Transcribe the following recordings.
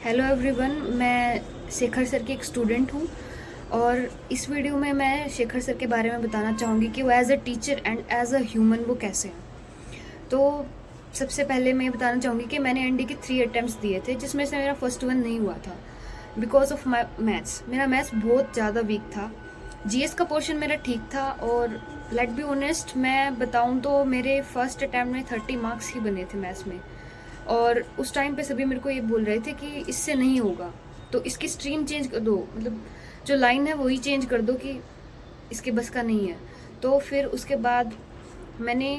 Hello everyone, मैं Shekhar sir की एक स्टूडेंट हूँ और इस वीडियो में मैं शेखर सर के बारे में बताना चाहूँगी कि वो as a teacher and as a human वो कैसे हैं। तो सबसे पहले मैं बताना चाहूँगी कि मैंने एनडी के 3 अटैम्प्ट्स दिए थे, जिसमें से मेरा फर्स्ट वन नहीं हुआ था बिकॉज ऑफ माई मैथ्स। मेरा मैथ्स बहुत ज़्यादा वीक था। जीएस का पोर्शन मेरा ठीक था और लेट बी ऑनेस्ट मैं बताऊँ तो मेरे फर्स्ट अटैम्प्ट में 30 मार्क्स ही बने थे मैथ्स में। और उस टाइम पे सभी मेरे को ये बोल रहे थे कि इससे नहीं होगा, तो इसकी स्ट्रीम चेंज कर दो, मतलब जो लाइन है वही चेंज कर दो कि इसके बस का नहीं है। तो फिर उसके बाद मैंने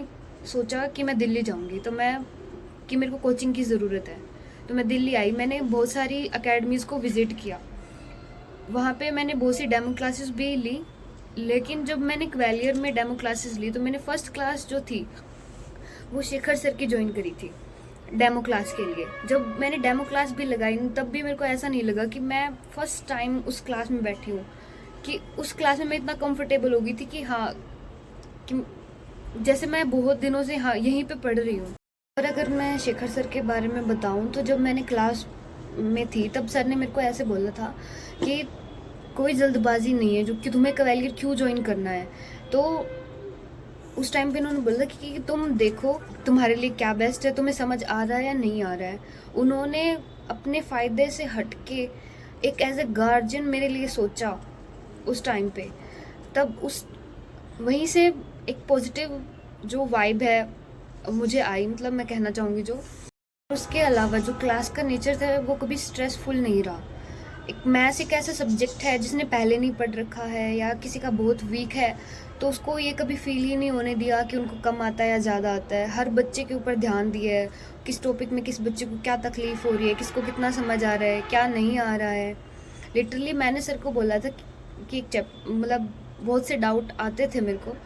सोचा कि मैं दिल्ली जाऊंगी, तो मैं कि मेरे को कोचिंग की ज़रूरत है। तो मैं दिल्ली आई, मैंने बहुत सारी अकेडमीज़ को विज़िट किया। वहाँ पे मैंने बहुत सी डेमो क्लासेस भी ली, लेकिन जब मैंने ग्वालियर में डेमो क्लासेस ली तो मैंने फ़र्स्ट क्लास जो थी वो शेखर सर की ज्वाइन करी थी डेमो क्लास के लिए। जब मैंने डेमो क्लास भी लगाई तब भी मेरे को ऐसा नहीं लगा कि मैं फर्स्ट टाइम उस क्लास में बैठी हूँ, कि उस क्लास में मैं इतना कंफर्टेबल हो गई थी कि हाँ, कि जैसे मैं बहुत दिनों से हाँ यहीं पे पढ़ रही हूँ। और अगर मैं शेखर सर के बारे में बताऊँ तो जब मैंने क्लास में थी तब सर ने मेरे को ऐसे बोला था कि कोई जल्दबाजी नहीं है जो कि तुम्हें ग्वालियर क्यों ज्वाइन करना है। तो उस टाइम पे उन्होंने बोला कि तुम देखो तुम्हारे लिए क्या बेस्ट है, तुम्हें समझ आ रहा है या नहीं आ रहा है। उन्होंने अपने फ़ायदे से हटके एक एज ए गार्जियन मेरे लिए सोचा उस टाइम पे। तब उस वहीं से एक पॉजिटिव जो वाइब है मुझे आई, मतलब मैं कहना चाहूँगी जो। उसके अलावा जो क्लास का नेचर था वो कभी स्ट्रेसफुल नहीं रहा। एक मैथ्स एक ऐसा सब्जेक्ट है जिसने पहले नहीं पढ़ रखा है या किसी का बहुत वीक है तो उसको ये कभी फील ही नहीं होने दिया कि उनको कम आता है या ज़्यादा आता है। हर बच्चे के ऊपर ध्यान दिया है, किस टॉपिक में किस बच्चे को क्या तकलीफ़ हो रही है, किसको कितना समझ आ रहा है, क्या नहीं आ रहा है। लिटरली मैंने सर को बोला था कि एक मतलब बहुत से डाउट आते थे मेरे को,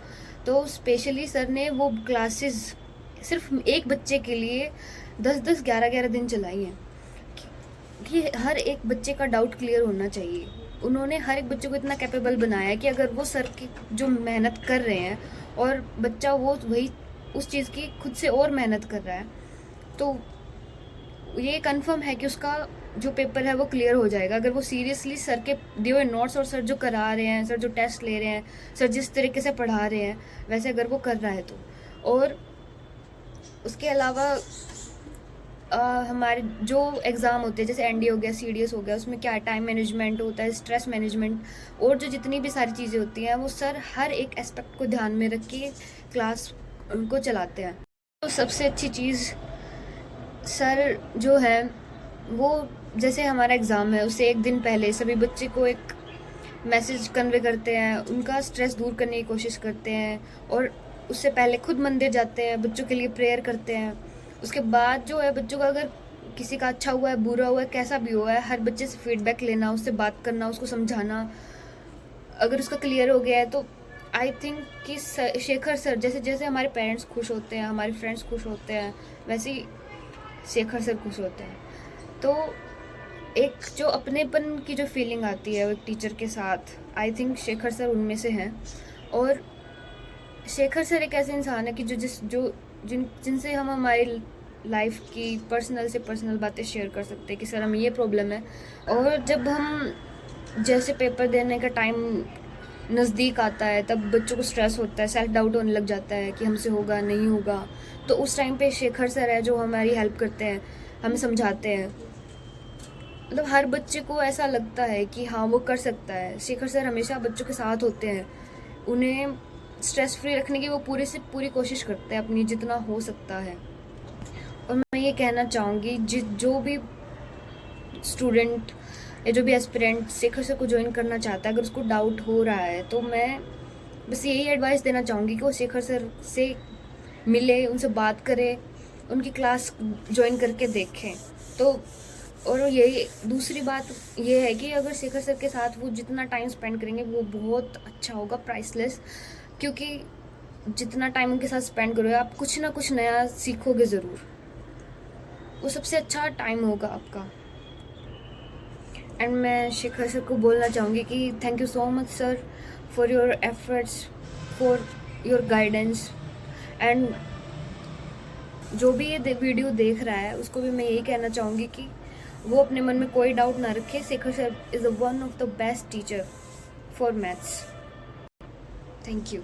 तो स्पेशली सर ने वो क्लासेस सिर्फ एक बच्चे के लिए 10-10 11-11 दिन चलाई हैं कि हर एक बच्चे का डाउट क्लियर होना चाहिए। उन्होंने हर एक बच्चे को इतना कैपेबल बनाया कि अगर वो सर की जो मेहनत कर रहे हैं और बच्चा वो वही उस चीज़ की खुद से और मेहनत कर रहा है, तो ये कंफर्म है कि उसका जो पेपर है वो क्लियर हो जाएगा अगर वो सीरियसली सर के दिए हुए नोट्स और सर जो करा रहे हैं, सर जो टेस्ट ले रहे हैं, सर जिस तरीके से पढ़ा रहे हैं वैसे अगर वो कर रहा है तो। और उसके अलावा हमारे जो एग्ज़ाम होते हैं जैसे एनडी हो गया, सीडीएस हो गया, उसमें क्या टाइम मैनेजमेंट होता है, स्ट्रेस मैनेजमेंट और जो जितनी भी सारी चीज़ें होती हैं वो सर हर एक एस्पेक्ट को ध्यान में रख के क्लास उनको चलाते हैं। तो सबसे अच्छी चीज़ सर जो है वो, जैसे हमारा एग्ज़ाम है उससे एक दिन पहले सभी बच्चे को एक मैसेज कन्वे करते हैं, उनका स्ट्रेस दूर करने की कोशिश करते हैं और उससे पहले खुद मंदिर जाते हैं, बच्चों के लिए प्रेयर करते हैं। उसके बाद जो है बच्चों का अगर किसी का अच्छा हुआ है, बुरा हुआ है, कैसा भी हुआ है, हर बच्चे से फीडबैक लेना, उससे बात करना, उसको समझाना। अगर उसका क्लियर हो गया है तो आई थिंक कि शेखर सर जैसे जैसे हमारे पेरेंट्स खुश होते हैं, हमारे फ्रेंड्स खुश होते हैं, वैसे ही शेखर सर खुश होते हैं। तो एक जो अपनेपन की जो फीलिंग आती है वो एक टीचर के साथ, आई थिंक शेखर सर उनमें से हैं। और शेखर सर एक ऐसे इंसान है कि जिनसे हम हमारी लाइफ की पर्सनल से पर्सनल बातें शेयर कर सकते हैं कि सर हमें ये प्रॉब्लम है। और जब हम जैसे पेपर देने का टाइम नज़दीक आता है तब बच्चों को स्ट्रेस होता है, सेल्फ डाउट होने लग जाता है कि हमसे होगा नहीं होगा, तो उस टाइम पे शेखर सर है जो हमारी हेल्प करते हैं, हमें समझाते हैं। मतलब हर बच्चे को ऐसा लगता है कि हाँ वो कर सकता है। शेखर सर हमेशा बच्चों के साथ होते हैं, उन्हें स्ट्रेस फ्री रखने की वो पूरी से पूरी कोशिश करते हैं अपनी जितना हो सकता है। और मैं ये कहना चाहूँगी जो भी स्टूडेंट या जो भी एस्पिरेंट शेखर सर को ज्वाइन करना चाहता है, अगर उसको डाउट हो रहा है तो मैं बस यही एडवाइस देना चाहूँगी कि वो शेखर सर से मिले, उनसे बात करें, उनकी क्लास ज्वाइन करके देखें। तो और यही दूसरी बात ये है कि अगर शेखर सर के साथ वो जितना टाइम स्पेंड करेंगे वो बहुत अच्छा होगा, प्राइसलेस। क्योंकि जितना टाइम उनके साथ स्पेंड करोगे आप कुछ ना कुछ नया सीखोगे ज़रूर, वो सबसे अच्छा टाइम होगा आपका। एंड मैं शेखर सर को बोलना चाहूँगी कि thank you so much sir for your efforts, for your guidance. And जो भी ये वीडियो देख रहा है उसको भी मैं यही कहना चाहूँगी कि वो अपने मन में कोई डाउट ना रखे, Shekhar sir is one of the best teacher for maths. Thank you.